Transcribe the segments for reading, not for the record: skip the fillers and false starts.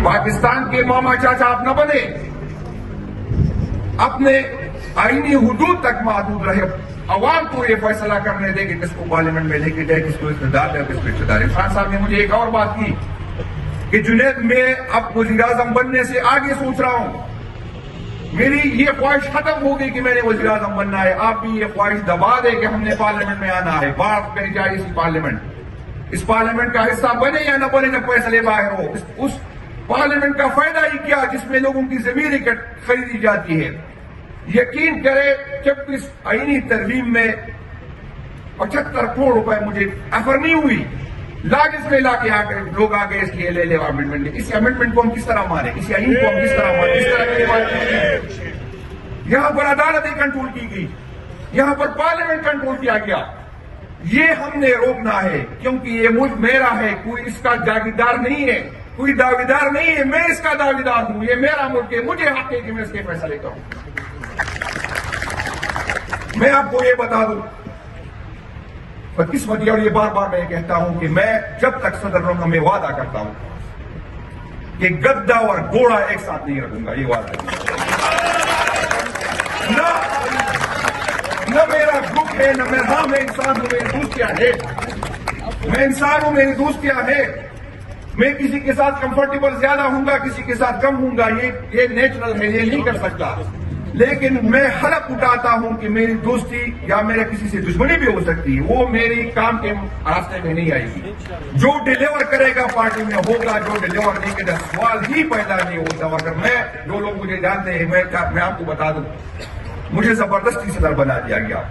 پاکستان کے ماما چاچا آپ نہ بنے، اپنے آئینی حدود تک محدود رہے، عوام کو یہ فیصلہ کرنے دے کہ کس کو پارلیمنٹ میں لے کے جائے، کس کو اقتدار ہے، کس کو اقتدار ہے۔ خان صاحب نے مجھے ایک اور بات کی کہ جنید میں اب وزیر اعظم بننے سے آگے سوچ رہا ہوں، میری یہ خواہش ختم ہو گئی کہ میں نے وزیر اعظم بننا ہے، آپ بھی یہ خواہش دبا دے کہ ہم نے پارلیمنٹ میں آنا ہے، بات کری جائے اسی پارلیمنٹ، اس پارلیمنٹ کا حصہ بنے یا نہ بنے جب فیصلے باہر ہو، اس پارلیمنٹ کا فائدہ ہی کیا جس میں لوگوں کی ضمیر خریدی جاتی ہے۔ یقین کرے جب اس آئینی ترمیم میں 75 کروڑ روپے مجھے آفر نہیں ہوئی، لاگس میں لا کے لوگ آگے اس لیے لے لے امنڈمنٹ، اس امنڈمنٹ کو ہم کس طرح مانیں، اس آئین کو ہم کس طرح مانیں، کس طرح کی بات کی؟ یہاں پر عدالتیں کنٹرول کی گئی، یہاں پر پارلیمنٹ کنٹرول کیا گیا، یہ ہم نے روکنا ہے کیونکہ یہ ملک میرا ہے، کوئی اس کا جاگیردار نہیں ہے، کوئی دعویدار نہیں ہے، میں اس کا دعویدار ہوں، یہ میرا ملک ہے، مجھے حق ہے کہ میں اس کے فیصلے کروں۔ میں آپ کو یہ بتا دوں بدقسمتی، اور یہ بار بار میں کہتا ہوں کہ میں جب تک صدر رہوں گا میں وعدہ کرتا ہوں کہ گدا اور گھوڑا ایک ساتھ نہیں رکھوں گا، یہ وعدہ نہ میرا گروپ ہے نہ میں انسان ہوں، میری دوستیاں ہے، میں انسان ہوں، میری دوستیاں ہے، میں کسی کے ساتھ کمفرٹیبل زیادہ ہوں گا، کسی کے ساتھ کم ہوں گا، یہ نیچرل ہے، یہ نہیں کر سکتا، لیکن میں حلف اٹھاتا ہوں کہ میری دوستی یا میرے کسی سے دشمنی بھی ہو سکتی ہے، وہ میری کام کے راستے میں نہیں آئے گی، جو ڈیلیور کرے گا پارٹی میں ہوگا، جو ڈیلیور نہیں کرے گا سوال ہی پیدا نہیں ہوتا۔ اگر میں جو لوگ مجھے جانتے ہیں، میں آپ کو بتا دوں مجھے زبردستی صدر بنا دیا گیا،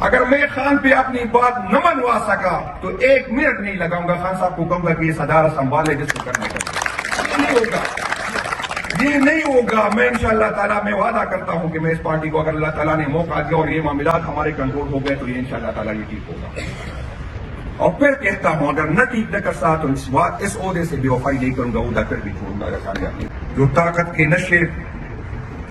اگر میں خان پہ اپنی بات نہ منوا سکا تو 1 منٹ نہیں لگاؤں گا، خان صاحب کو کہوں گا کہ یہ صدارت سنبھالے جس کو کرنے کا، یہ نہیں ہوگا، یہ نہیں ہوگا۔ میں انشاءاللہ تعالیٰ میں وعدہ کرتا ہوں کہ میں اس پارٹی کو اگر اللہ تعالیٰ نے موقع دیا اور یہ معاملات ہمارے کنٹرول ہو گئے تو یہ انشاءاللہ تعالیٰ یہ ٹھیک ہوگا۔ اور پھر کہتا ہوں اگر نہ ٹھیک نہ کر سکا تو اس عہدے سے بے وفائی نہیں کروں گا، عہدہ پھر بھی چھوڑوں گا۔ جو طاقت کے نشے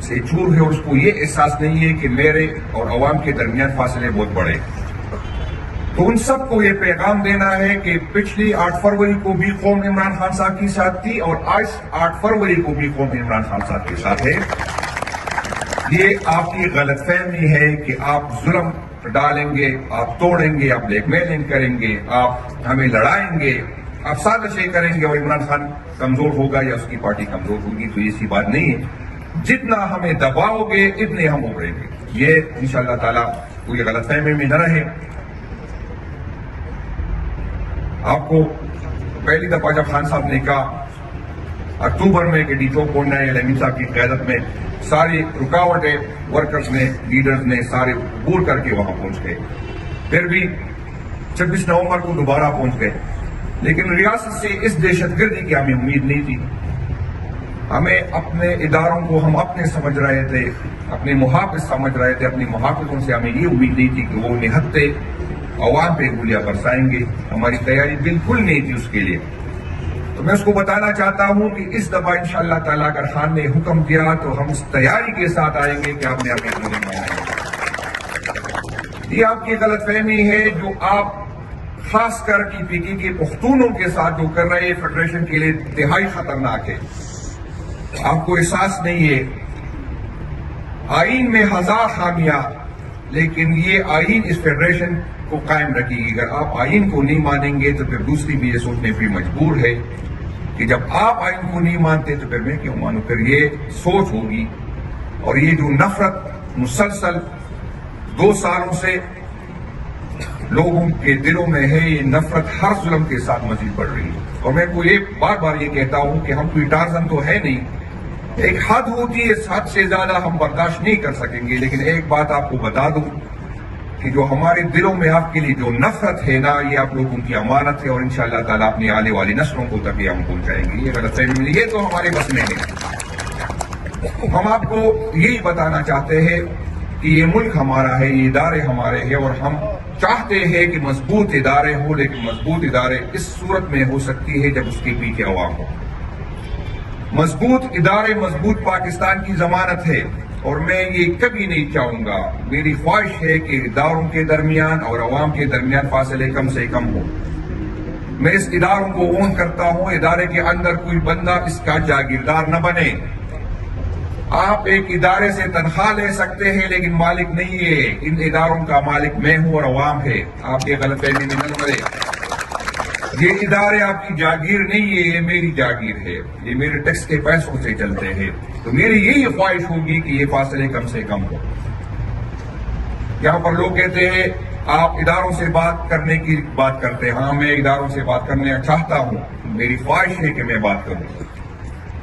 سے چور ہے اور اس کو یہ احساس نہیں ہے کہ میرے اور عوام کے درمیان فاصلے بہت بڑے، تو ان سب کو یہ پیغام دینا ہے کہ پچھلی 8 فروری کو بھی قوم عمران خان صاحب کے ساتھ تھی اور آج 8 فروری کو بھی قوم عمران خان صاحب کے ساتھ ہے۔ یہ آپ کی غلط فہمی ہے کہ آپ ظلم ڈالیں گے، آپ توڑیں گے، آپ بلیک میلنگ کریں گے، آپ ہمیں لڑائیں گے، آپ سازشیں کریں گے اور عمران خان کمزور ہوگا یا اس کی پارٹی کمزور ہوگی، تو ایسی بات نہیں ہے۔ جتنا ہمیں دباؤ گے اتنے ہم ابھریں گے، یہ انشاءاللہ تعالیٰ کوئی غلط فہمی میں نہ رہے۔ آپ کو پہلی دفعہ جب خان صاحب نے کہا اکتوبر میں کہ ڈی چوک پہنچنا ہے، امین صاحب کی قیادت میں ساری رکاوٹیں ورکرز نے، لیڈرز نے سارے عبور کر کے وہاں پہنچ گئے، پھر بھی 26 نومبر کو دوبارہ پہنچ گئے، لیکن ریاست سے اس دہشت گردی کی ہمیں امید نہیں تھی۔ ہمیں اپنے اداروں کو ہم اپنے سمجھ رہے تھے، اپنے محافظ سمجھ رہے تھے، اپنے محافظوں سے ہمیں یہ امید نہیں تھی کہ وہ نہتے عوام پہ گولیاں برسائیں گے، ہماری تیاری بالکل نہیں تھی اس کے لیے۔ تو میں اس کو بتانا چاہتا ہوں کہ اس دفعہ انشاءاللہ تعالیٰ اگر خان نے حکم دیا تو ہم اس تیاری کے ساتھ آئیں گے کہ آپ نے ہمیں گولی مارنا ہے۔ یہ آپ کی غلط فہمی ہے جو آپ خاص کر پی کی کے پختونوں کے ساتھ جو کر رہے ہیں، فیڈریشن کے لیے انتہائی خطرناک ہے۔ آپ کو احساس نہیں ہے، آئین میں 1000 خامیاں، لیکن یہ آئین اس فیڈریشن کو قائم رکھے گی۔ اگر آپ آئین کو نہیں مانیں گے تو پھر دوسری بھی یہ سوچنے پہ مجبور ہے کہ جب آپ آئین کو نہیں مانتے تو پھر میں کیوں مانوں، پھر یہ سوچ ہوگی۔ اور یہ جو نفرت مسلسل 2 سالوں سے لوگوں کے دلوں میں ہے، یہ نفرت ہر ظلم کے ساتھ مزید بڑھ رہی ہے۔ اور میں کو یہ بار بار یہ کہتا ہوں کہ ہم کوئی ٹارزن تو ہے نہیں، ایک حد ہوتی ہے، اس حد سے زیادہ ہم برداشت نہیں کر سکیں گے، لیکن ایک بات آپ کو بتا دوں کہ جو ہمارے دلوں میں آپ کے لیے جو نفرت ہے نا، یہ آپ لوگوں کی امانت ہے اور انشاءاللہ تعالیٰ اپنی آنے والی نسلوں کو تک یہ ہم پہنچائیں گے۔ یہ غلط فہمی یہ تو ہمارے بس میں نہیں۔ ہم آپ کو یہی بتانا چاہتے ہیں کہ یہ ملک ہمارا ہے، یہ ادارے ہمارے ہیں، اور ہم چاہتے ہیں کہ مضبوط ادارے ہوں، لیکن مضبوط ادارے اس صورت میں ہو سکتی ہے جب اس کے پیچھے عوام ہو۔ مضبوط ادارے مضبوط پاکستان کی ضمانت ہے، اور میں یہ کبھی نہیں چاہوں گا، میری خواہش ہے کہ اداروں کے درمیان اور عوام کے درمیان فاصلے کم سے کم ہو۔ میں اس اداروں کو اون کرتا ہوں. ادارے کے اندر کوئی بندہ اس کا جاگیردار نہ بنے. آپ ایک ادارے سے تنخواہ لے سکتے ہیں لیکن مالک نہیں ہے. ان اداروں کا مالک میں ہوں اور عوام ہے. آپ یہ غلط فہمی میں نہ پڑے. یہ ادارے آپ کی جاگیر نہیں ہے, یہ میری جاگیر ہے. یہ میرے ٹیکس کے پیسوں سے چلتے ہیں. تو میری یہی خواہش ہوگی کہ یہ فاصلے کم سے کم ہو. یہاں پر لوگ کہتے ہیں آپ اداروں سے بات کرنے کی بات کرتے ہیں. ہاں, میں اداروں سے بات کرنا چاہتا ہوں. میری خواہش ہے کہ میں بات کروں.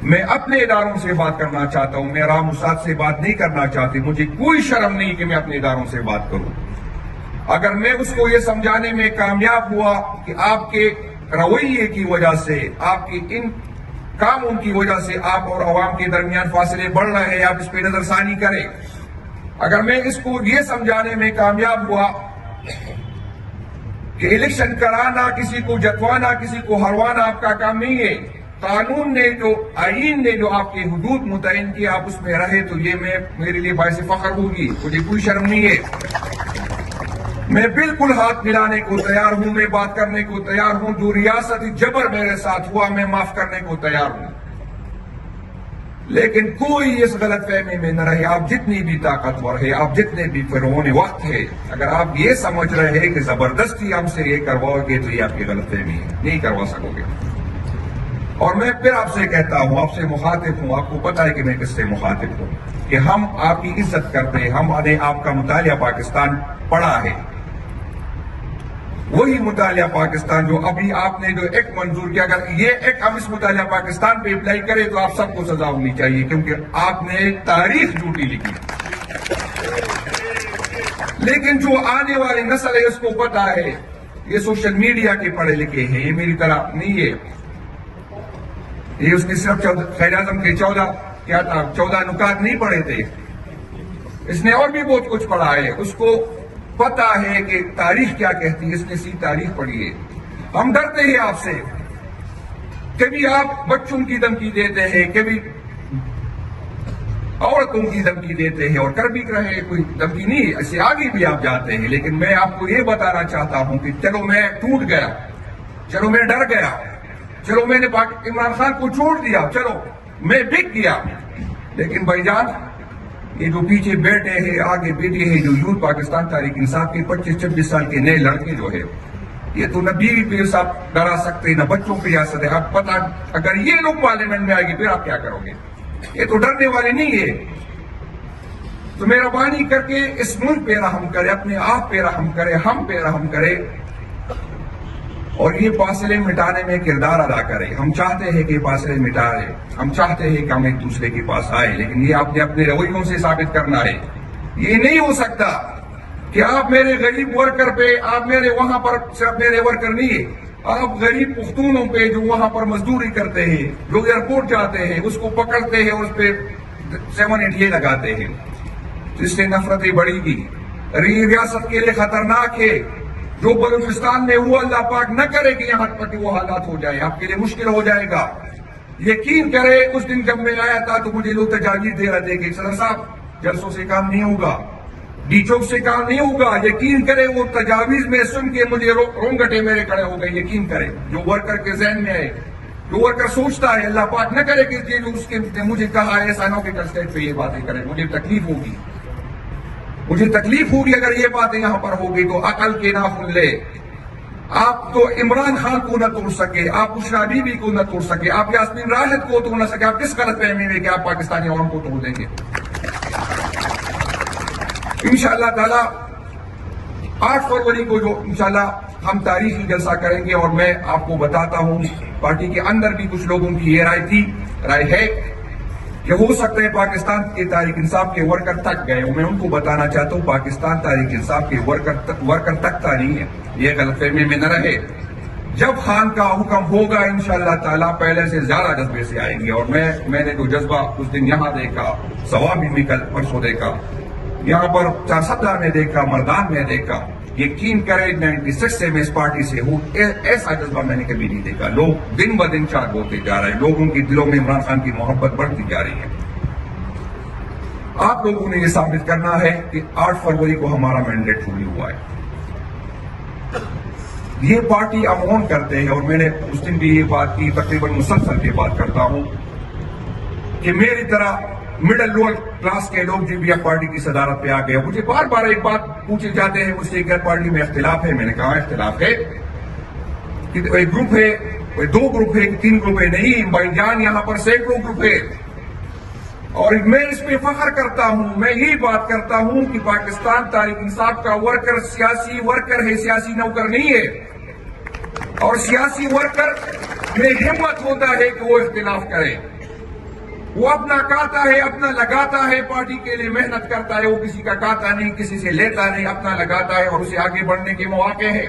میں اپنے اداروں سے بات کرنا چاہتا ہوں. میں رام استاد سے بات نہیں کرنا چاہتی. مجھے کوئی شرم نہیں کہ میں اپنے اداروں سے بات کروں. اگر میں اس کو یہ سمجھانے میں کامیاب ہوا کہ آپ کے رویے کی وجہ سے, آپ کی ان کاموں کی وجہ سے آپ اور عوام کے درمیان فاصلے بڑھ رہے ہیں, آپ اس پہ نظر ثانی کریں. اگر میں اس کو یہ سمجھانے میں کامیاب ہوا کہ الیکشن کرانا, کسی کو جتوانا, کسی کو ہروانا آپ کا کام نہیں ہے. قانون نے جو, آئین نے جو آپ کے حدود متعین کیا, آپ اس میں رہے, تو یہ میرے لیے باعث فخر ہوگی. مجھے کوئی شرم نہیں ہے. میں بالکل ہاتھ ملانے کو تیار ہوں. میں بات کرنے کو تیار ہوں. جو ریاستی جبر میرے ساتھ ہوا میں معاف کرنے کو تیار ہوں. لیکن کوئی اس غلط فہمی میں نہ رہے. آپ جتنی بھی طاقتور ہے, آپ جتنے بھی فرعون وقت ہے, اگر آپ یہ سمجھ رہے ہیں کہ زبردستی ہم سے یہ کرواؤ گے تو یہ آپ کی غلط فہمی ہے. نہیں کروا سکو گے. اور میں پھر آپ سے کہتا ہوں, آپ سے مخاطب ہوں. آپ کو پتا ہے کہ میں کس سے مخاطب ہوں, کہ ہم آپ کی عزت کرتے ہیں. ہم نے آپ کا مطالعہ پاکستان پڑھا ہے. وہی مطالعہ پاکستان جو ابھی آپ نے جو ایک منظور کیا, اگر یہ ایک ہم اس مطالعہ پاکستان پہ اپلائی کریں تو آپ سب کو سزا ہونی چاہیے, کیونکہ آپ نے تاریخ جھوٹی لکھی. لیکن جو آنے والی نسل ہے اس کو پتا ہے, یہ سوشل میڈیا کے پڑھے لکھے ہیں. یہ میری طرح نہیں ہے. یہ اس نے صرف قائد اعظم کے 14 نکات نہیں پڑھے تھے. اس نے اور بھی بہت کچھ پڑھا ہے. اس کو پتا ہے کہ تاریخ کیا کہتی ہے. اس نے سی تاریخ پڑھی ہے. ہم ڈرتے ہیں آپ سے. کبھی آپ بچوں کی دھمکی دیتے ہیں, کبھی عورتوں کی دھمکی دیتے ہیں, اور کر بھی رہے. کوئی دھمکی نہیں, اس سے آگے بھی آپ جاتے ہیں. لیکن میں آپ کو یہ بتانا چاہتا ہوں کہ چلو میں ٹوٹ گیا, چلو میں ڈر گیا, چلو میں نے عمران خان کو چھوڑ دیا, چلو میں بک گیا. لیکن بھائی جان, یہ جو پیچھے بیٹھے ہیں, آگے بیٹھے ہیں, جو یوتھ پاکستان تحریک انصاف کے 25-26 سال کے نئے لڑکے جو ہے, یہ تو نہ بیوی پہ سب ڈرا سکتے, نہ بچوں پہ جا سکتے. آپ پتا, اگر یہ لوگ پارلیمنٹ میں آئے گی پھر آپ کیا کرو گے؟ یہ تو ڈرنے والے نہیں ہے. تو مہربانی کر کے اس ملک پہ رحم کرے, اپنے آپ پہ رحم کرے, ہم پہ رحم کرے, اور یہ فاصلے مٹانے میں کردار ادا کرے. ہم چاہتے ہیں کہ فاصلے مٹائے, ہم چاہتے ہیں کہ ہم ایک دوسرے کے پاس آئے, لیکن یہ آپ نے اپنے رویوں سے ثابت کرنا ہے. یہ نہیں ہو سکتا کہ آپ میرے غریب ورکر پہ, آپ میرے وہاں پر صرف میرے ورکر نہیں ہے, آپ غریب پختونوں پہ جو وہاں پر مزدوری کرتے ہیں, جو ایئرپورٹ جاتے ہیں, اس کو پکڑتے ہیں اور اس پہ 7-8 لگاتے ہیں. تو اس سے نفرتیں بڑھی گی. ریاست کے لیے خطرناک ہے. جو بلوچستان میں ہوا, اللہ پاک نہ کرے کہ یہاں پر وہ حالات ہو جائے, آپ کے لیے مشکل ہو جائے گا. یقین کرے, اس دن جب میں آیا تھا تو مجھے لوگ تجاویز دے رہے تھے کہ صدر صاحب جلسوں سے کام نہیں ہوگا, ڈی چوک سے کام نہیں ہوگا. یقین کرے, وہ تجاویز میں سن کے مجھے رونگٹے میرے کھڑے ہو گئے. یقین کرے, جو ورکر کے ذہن میں ہے, جو ورکر سوچتا ہے, اللہ پاک نہ کرے کہ اس کے مجھے کہا ایسا نہ ہو کہ اسٹیج پہ یہ باتیں کریں, مجھے تکلیف ہوگی. مجھے تکلیف ہوگی اگر یہ باتیں یہاں پر ہوگی. تو عقل کے ناخن لے. آپ تو عمران خان کو نہ توڑ سکے, آپ بشرا بی بی کو نہ توڑ سکے, آپ یاسمین راشد کو توڑ نہ سکے. آپ کس غلط فہمی میں کہ آپ پاکستانی عوام کو توڑ دیں گے؟ انشاءاللہ تعالی 8 فروری کو جو انشاءاللہ ہم تاریخی جلسہ کریں گے, اور میں آپ کو بتاتا ہوں پارٹی کے اندر بھی کچھ لوگوں کی یہ رائے ہے کہ ہو سکتا ہے پاکستان کے تحریک انصاف کے ورکر تک گئے. میں ان کو بتانا چاہتا ہوں پاکستان تحریک انصاف کے ورکر تکتا نہیں ہے. یہ غلط فہمی میں نہ رہے. جب خان کا حکم ہوگا انشاءاللہ تعالیٰ پہلے سے زیادہ جذبے سے آئیں گے. اور میں نے جو جذبہ اس دن یہاں دیکھا, ثوابی میں کل پرسوں دیکھا, یہاں پر 417 میں دیکھا, مردان میں دیکھا, یقین کرے 96 سے میں اس پارٹی سے ہوں, ایسا جذبہ میں نے کبھی نہیں دیکھا. لوگ دن بہ دن چاک ہوتے جا رہے ہیں, لوگوں کی دلوں میں عمران خان کی محبت بڑھتی جا رہی ہے. آپ لوگوں نے یہ ثابت کرنا ہے کہ 8 فروری کو ہمارا مینڈیٹ پوری ہوا ہے. یہ پارٹی امون کرتے ہیں، اور میں نے اس دن بھی یہ بات کی، تقریباً مسلسل یہ بات کرتا ہوں کہ میری طرح مڈل لوور کلاس کے لوگ جو بھی اب پارٹی کی صدارت پہ آ گئے، مجھے بار بار ایک بات پوچھے جاتے ہیں مجھ سے کہ پارٹی میں اختلاف ہے. میں نے کہا اختلاف ہے کہ ایک گروپ ہے، دو گروپ ہے، تین گروپ ہے. نہیں بھائی جان، یہاں پر سینکڑوں گروپ ہے، اور میں اس پہ فخر کرتا ہوں. میں یہی بات کرتا ہوں کہ پاکستان تحریک انصاف کا ورکر سیاسی ورکر ہے، سیاسی نوکر نہیں ہے. اور سیاسی ورکر میں ہمت ہوتا ہے کہ وہ اختلاف کرے. وہ اپنا کاتا ہے، اپنا لگاتا ہے، پارٹی کے لیے محنت کرتا ہے. وہ کسی کا کاتا نہیں، کسی سے لیتا نہیں، اپنا لگاتا ہے، اور اسے آگے بڑھنے کے مواقع ہیں.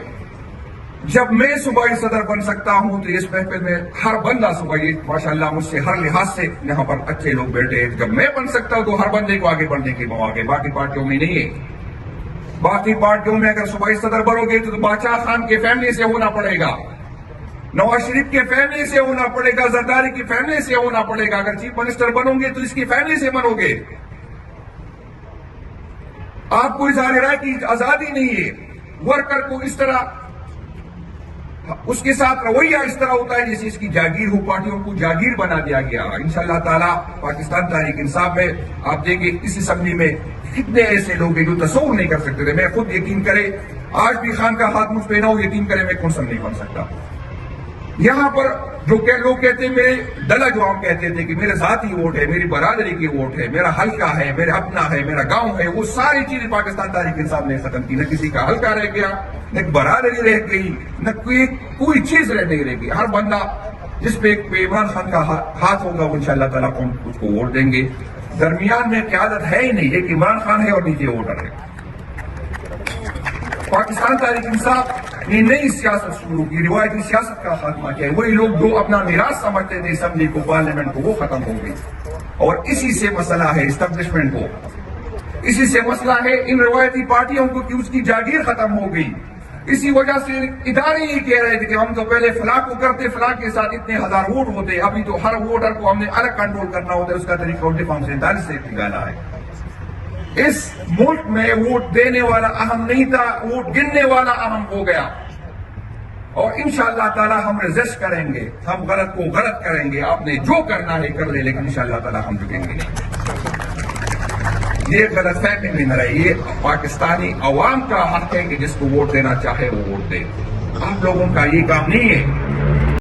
جب میں صوبائی صدر بن سکتا ہوں تو اس محفل میں ہر بندہ صوبائی، ماشاءاللہ مجھ سے ہر لحاظ سے یہاں پر اچھے لوگ بیٹھے ہیں. جب میں بن سکتا ہوں تو ہر بندے کو آگے بڑھنے کے مواقع. باقی پارٹیوں میں نہیں ہے. باقی پارٹیوں میں اگر صوبائی صدر بنو گے تو بادشاہ خان کے فیملی سے ہونا پڑے گا، نواز شریف کے فیملی سے ہونا پڑے گا، زرداری کی فیملی سے ہونا پڑے گا. اگر چیف منسٹر بنو گے تو اس کی فیملی سے بنو گے. آپ کو اظہار رائے کی آزادی نہیں ہے. ورکر کو اس طرح، اس کے ساتھ رویہ اس طرح ہوتا ہے جیسے اس کی جاگیر ہو. پارٹیوں کو جاگیر بنا دیا گیا. انشاءاللہ تعالیٰ پاکستان تحریک انصاف میں آپ دیکھیں اس اسمبلی میں کتنے ایسے لوگ ہیں جو تصور نہیں کر سکتے تھے. میں خود یقین کرے، آج بھی خان کا ہاتھ مجھ پہ نہ ہو، یقین کرے میں کونسل نہیں بن سکتا. یہاں پر جو لوگ کہتے ہیں، میرے ڈلا جو ہم کہتے تھے کہ میرے ذاتی ووٹ ہے، میری برادری کی ووٹ ہے، میرا حلقہ ہے، میرا اپنا ہے، میرا گاؤں ہے، وہ ساری چیزیں پاکستان تحریک انصاف نے ختم کی. نہ کسی کا حلقہ رہ گیا، نہ برادری رہ گئی، نہ کوئی چیز نہیں رہ گئی. ہر بندہ جس پہ عمران خان کا ہاتھ ہوگا وہ انشاءاللہ تعالیٰ اس کو ووٹ دیں گے. درمیان میں قیادت ہے ہی نہیں. ایک عمران خان ہے اور نیچے ووٹر ہے. پاکستان تحریک انصاف نے نئی سیاست شروع کی، روایتی سیاست کا خاتمہ کیا. وہی لوگ جو اپنا میراث سمجھتے تھے اسمبلی کو، پارلیمنٹ کو، وہ ختم ہو گئی. اور اسی سے مسئلہ ہے اسٹیبلشمنٹ کو، اسی سے مسئلہ ہے ان روایتی پارٹیوں کو کہ اس کی جاگیر ختم ہو گئی. اسی وجہ سے ادارے یہ کہہ رہے تھے کہ ہم تو پہلے فلاں کو کرتے، فلاں کے ساتھ اتنے ہزار ووٹ ہوتے، ابھی تو ہر ووٹر کو ہم نے الگ کنٹرول کرنا ہوتا ہے. اس کا طریقہ الٹے فارم 47 سے نکالا ہے. اس ملک میں ووٹ دینے والا اہم نہیں تھا، ووٹ گننے والا اہم ہو گیا. اور انشاءاللہ تعالی ہم ریزسٹ کریں گے، ہم غلط کو غلط کریں گے. آپ نے جو کرنا ہے کر لے، لیکن انشاءاللہ تعالی ہم جھکیں گے نہیں. یہ غلط فہمی میں نہ رہے. یہ پاکستانی عوام کا حق ہے کہ جس کو ووٹ دینا چاہے وہ ووٹ دے. آپ لوگوں کا یہ کام نہیں ہے